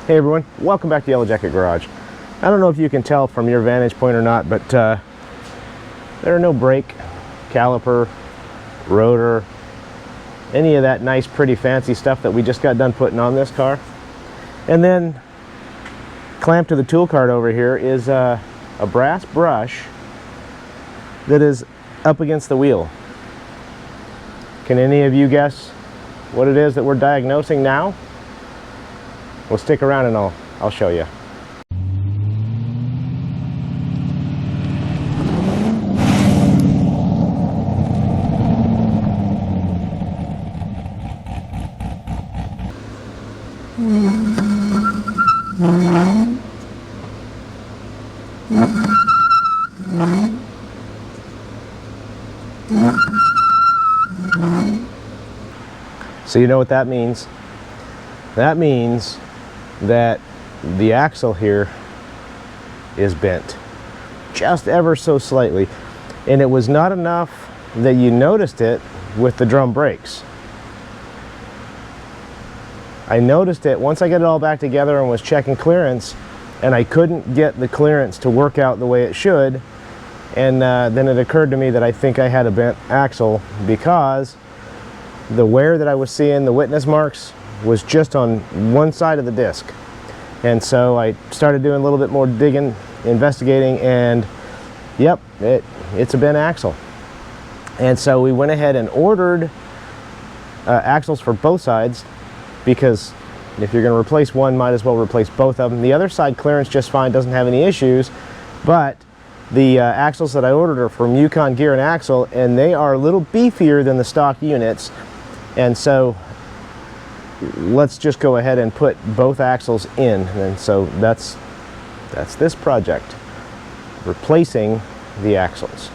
Hey everyone, welcome back to Yellow Jacket Garage. I don't know if you can tell from your vantage point or not, but there are no brake, caliper, rotor, any of that nice, pretty, fancy stuff that we just got done putting on this car. And then clamped to the tool cart over here is a brass brush that is up against the wheel. Can any of you guess what it is that we're diagnosing now? Well, stick around and I'll show you. So you know what that means? That means that the axle here is bent just ever so slightly, and it was not enough that you noticed it with the drum brakes. I noticed it once I got it all back together and was checking clearance, and I couldn't get the clearance to work out the way it should, and then it occurred to me that I think I had a bent axle because the wear that I was seeing, the witness marks, was just on one side of the disc. And so I started doing a little bit more digging, investigating, and yep, it's a bent axle. And so we went ahead and ordered axles for both sides, because if you're going to replace one, might as well replace both of them. The other side clearance just fine, doesn't have any issues, but the axles that I ordered are from Yukon Gear and Axle, and they are a little beefier than the stock units. And so let's just go ahead and put both axles in. And so that's this project, replacing the axles.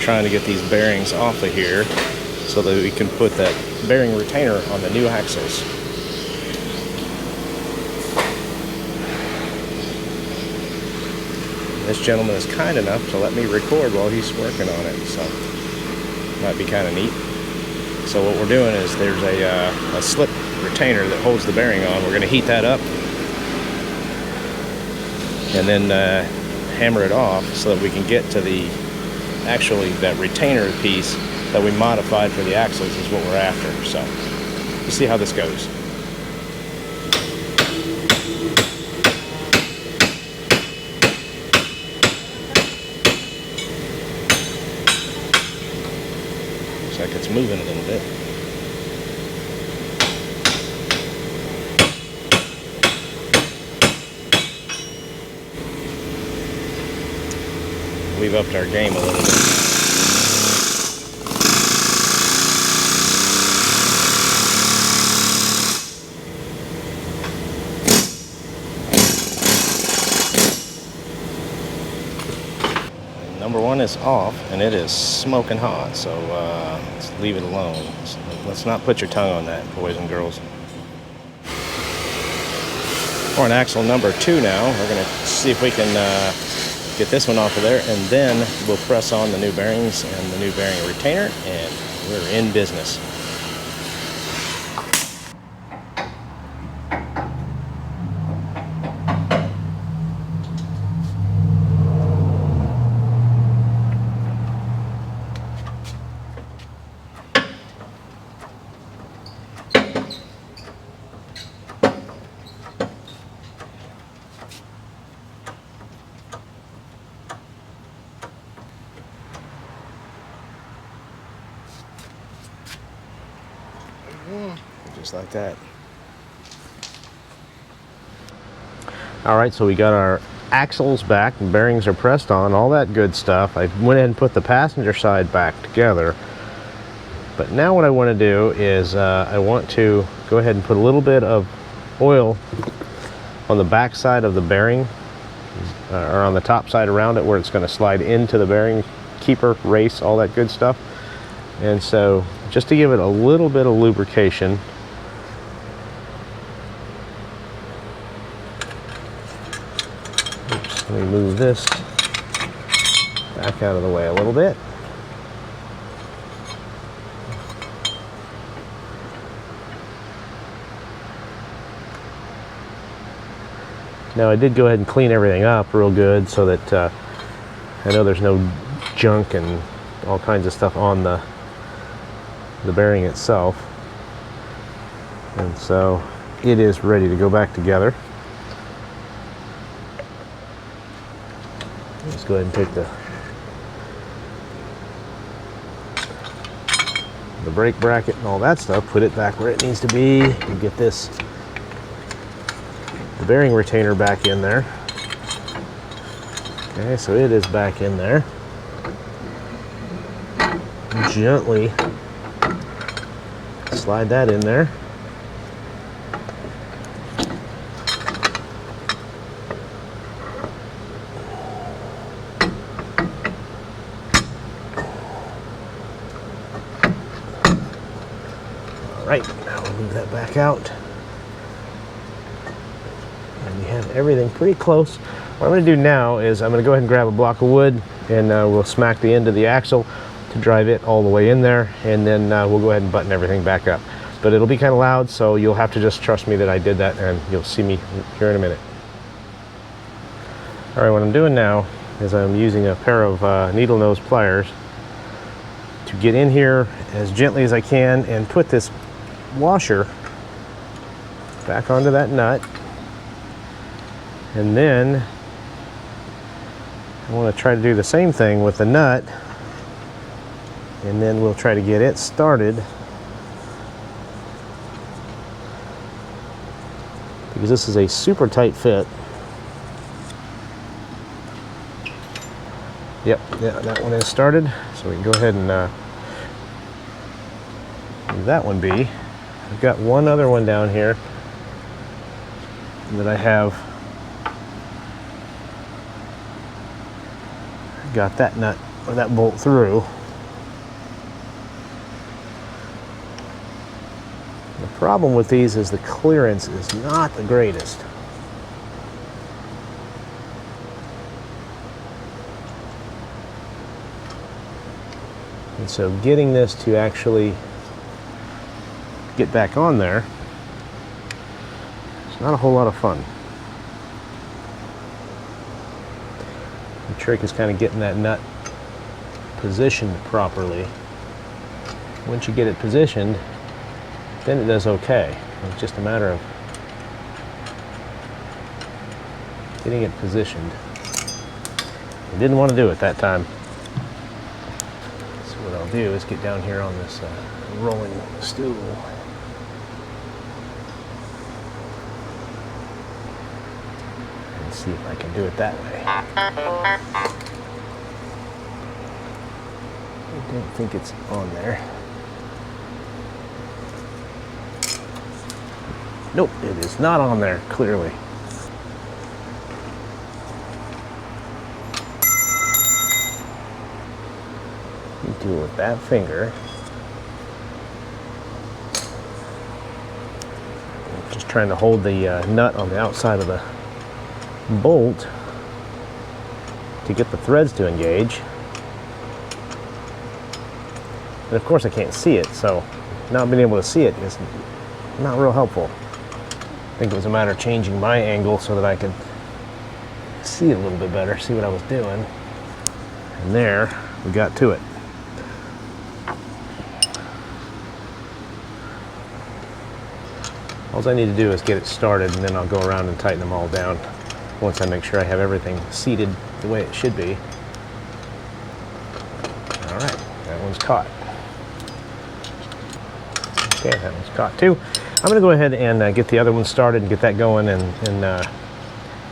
Trying to get these bearings off of here so that we can put that bearing retainer on the new axles. This gentleman is kind enough to let me record while he's working on it, so might be kind of neat. So what we're doing is there's a slip retainer that holds the bearing on. We're going to heat that up and then hammer it off so that we can get to the actually that retainer piece that we modified for the axles is what we're after. So we'll see how this goes. Looks like it's moving a little bit. We've upped our game a little bit. Number one is off, and it is smoking hot, so let's leave it alone. Let's not put your tongue on that, boys and girls. We're on axle number 2 now. We're going to see if we can get this one off of there, and then we'll press on the new bearings and the new bearing retainer, and we're in business. Just like that. All right, so we got our axles back and bearings are pressed on, all that good stuff. I went ahead and put the passenger side back together. But now what I want to do is I want to go ahead and put a little bit of oil on the back side of the bearing, or on the top side around it where it's going to slide into the bearing keeper, race, all that good stuff. And so just to give it a little bit of lubrication, oops, let me move this back out of the way a little bit. Now I did go ahead and clean everything up real good so that I know there's no junk and all kinds of stuff on the bearing itself. And so it is ready to go back together. Let's go ahead and take the brake bracket and all that stuff, put it back where it needs to be, and get the bearing retainer back in there. Okay, so it is back in there. Gently slide that in there. All right, now we'll move that back out. And you have everything pretty close. What I'm going to do now is I'm going to go ahead and grab a block of wood, and we'll smack the end of the axle to drive it all the way in there, and then we'll go ahead and button everything back up. But it'll be kind of loud, so you'll have to just trust me that I did that, and you'll see me here in a minute. All right, what I'm doing now is I'm using a pair of needle nose pliers to get in here as gently as I can and put this washer back onto that nut. And then I want to try to do the same thing with the nut, and then we'll try to get it started, because this is a super tight fit. Yep, yeah, that one is started, so we can go ahead and leave that one be. I've got one other one down here that I have got that nut or that bolt through. The problem with these is the clearance is not the greatest. And so getting this to actually get back on there, it's not a whole lot of fun. The trick is kind of getting that nut positioned properly. Once you get it positioned, then it does okay. It's just a matter of getting it positioned. I didn't want to do it that time. So what I'll do is get down here on this rolling stool. And see if I can do it that way. I don't think it's on there. Nope, it is not on there, clearly. You do it with that finger. Just trying to hold the nut on the outside of the bolt to get the threads to engage. And of course I can't see it, so not being able to see it is not real helpful. I think it was a matter of changing my angle so that I could see it a little bit better, see what I was doing. And there, we got to it. All I need to do is get it started, and then I'll go around and tighten them all down once I make sure I have everything seated the way it should be. All right, that one's caught. Okay, that one's caught too. I'm going to go ahead and get the other one started and get that going, and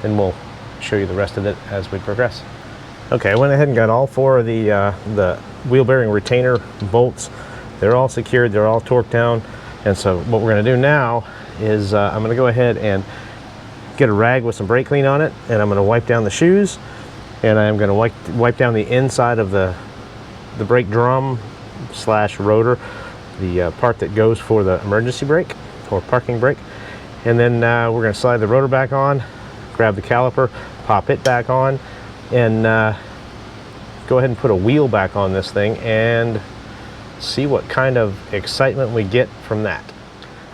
then we'll show you the rest of it as we progress. Okay, I went ahead and got all 4 of the wheel bearing retainer bolts. They're all secured, they're all torqued down, and so what we're going to do now is I'm going to go ahead and get a rag with some brake clean on it, and I'm going to wipe down the shoes, and I'm going to wipe down the inside of the brake drum / rotor, the part that goes for the emergency brake or parking brake. And then we're going to slide the rotor back on, grab the caliper, pop it back on, and go ahead and put a wheel back on this thing and see what kind of excitement we get from that.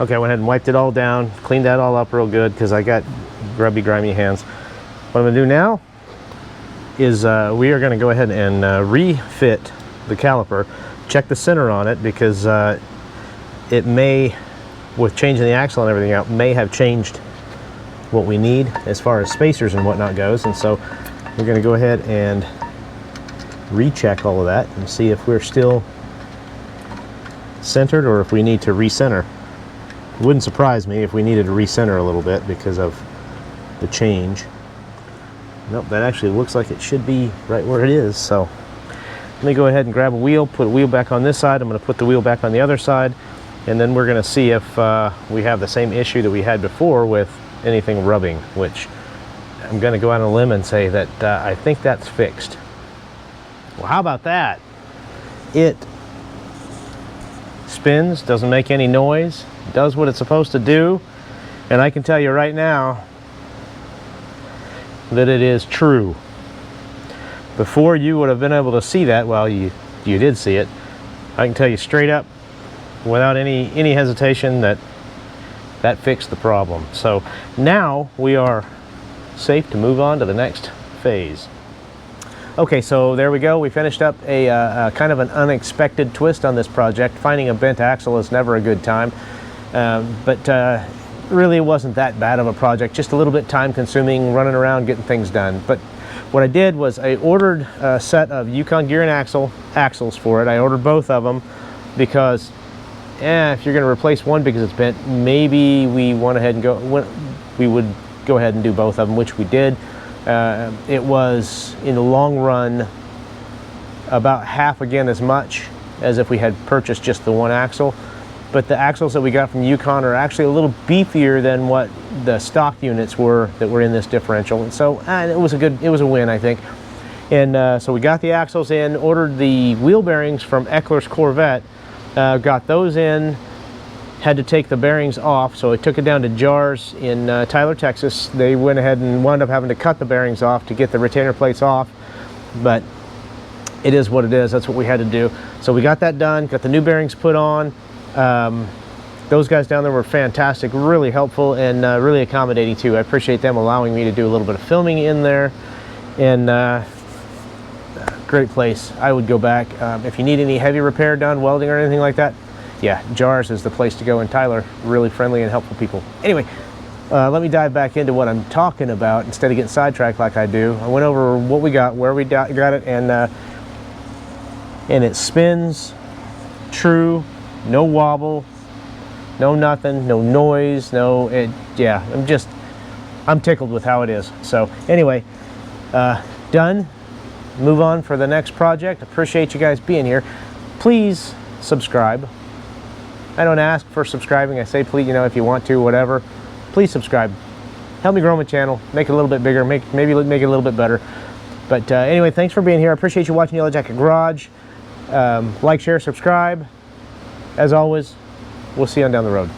Okay, I went ahead and wiped it all down, cleaned that all up real good because I got grubby, grimy hands. What I'm going to do now is we are going to go ahead and refit the caliper, check the center on it, because it may, with changing the axle and everything out, may have changed what we need as far as spacers and whatnot goes. And so we're going to go ahead and recheck all of that and see if we're still centered or if we need to recenter. It wouldn't surprise me if we needed to recenter a little bit because of the change. Nope, that actually looks like it should be right where it is. So let me go ahead and grab a wheel, put a wheel back on this side. I'm going to put the wheel back on the other side, and then we're going to see if we have the same issue that we had before with anything rubbing, which I'm going to go out on a limb and say that I think that's fixed. Well, how about that? It spins, doesn't make any noise, does what it's supposed to do, and I can tell you right now that it is true. Before you would have been able to see that, well, you did see it. I can tell you straight up, without any hesitation, that fixed the problem. So now we are safe to move on to the next phase. Okay, so there we go. We finished up a kind of an unexpected twist on this project. Finding a bent axle is never a good time, but really it wasn't that bad of a project. Just a little bit time consuming, running around getting things done. But what I did was I ordered a set of Yukon Gear and axles for it. I ordered both of them because if you're going to replace one because it's bent, maybe we would go ahead and do both of them, which we did. It was, in the long run, about half again as much as if we had purchased just the one axle. But the axles that we got from Yukon are actually a little beefier than what the stock units were that were in this differential. And so it was a win, I think. And so we got the axles in, ordered the wheel bearings from Ecklers Corvette, got those in, had to take the bearings off, so I took it down to Jars in Tyler, Texas. They went ahead and wound up having to cut the bearings off to get the retainer plates off, but it is what it is. That's what we had to do. So we got that done, got the new bearings put on. Those guys down there were fantastic, really helpful, and really accommodating too. I appreciate them allowing me to do a little bit of filming in there, and great place. I would go back. If you need any heavy repair done, welding or anything like that, yeah, Jars is the place to go in Tyler. Really friendly and helpful people. Anyway, let me dive back into what I'm talking about instead of getting sidetracked like I do. I went over what we got, where we got it, and it spins true, no wobble, no nothing, no noise, yeah, I'm tickled with how it is. So anyway, done. Move on for the next project. Appreciate you guys being here. Please subscribe. I don't ask for subscribing. I say, please, if you want to, whatever, please subscribe. Help me grow my channel, make it a little bit bigger, maybe make it a little bit better. But anyway, thanks for being here. I appreciate you watching Yellow Jacket Garage. Like, share, subscribe. As always, we'll see you on down the road.